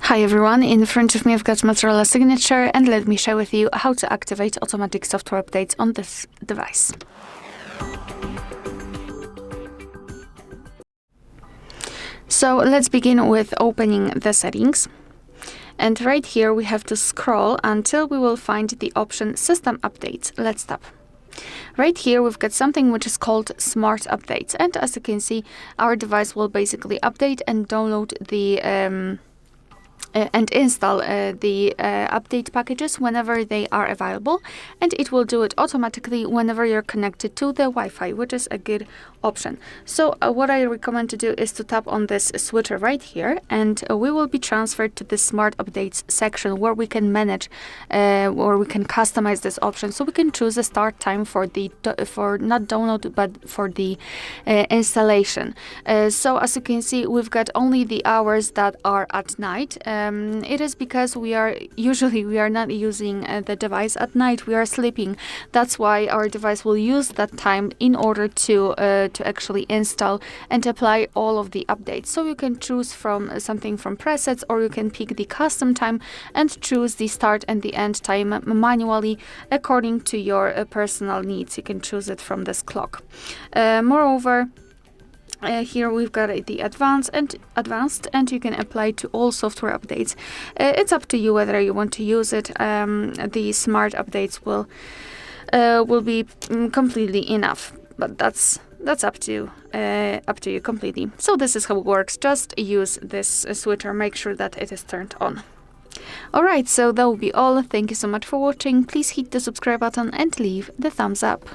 Hi everyone, in front of me I've got Motorola Signature, and let me share with you how to activate automatic software updates on this device. So let's begin with opening the settings. And right here we have to scroll until we will find the option System Updates. Let's tap. Right here we've got something which is called Smart Updates, and as you can see, our device will basically update and download the and install the update packages whenever they are available, and it will do it automatically whenever you're connected to the Wi-Fi, which is a good option. So what I recommend to do is to tap on this switcher right here, and we will be transferred to the Smart Updates section where we can manage or we can customize this option. So we can choose a start time for the not download but for the installation. So as you can see, we've got only the hours that are at night. It is because we are not using the device at night. We are sleeping. That's why our device will use that time in order to actually install and apply all of the updates. So you can choose from something from presets, or you can pick the custom time and choose the start and the end time manually according to your personal needs. You can choose it from this clock. Moreover, here we've got the advanced, and you can apply to all software updates. It's up to you whether you want to use it. The smart updates will be completely enough, but that's up to you completely. So this is how it works. Just use this switcher. Make sure that it is turned on. Alright, so that will be all. Thank you so much for watching. Please hit the subscribe button and leave the thumbs up.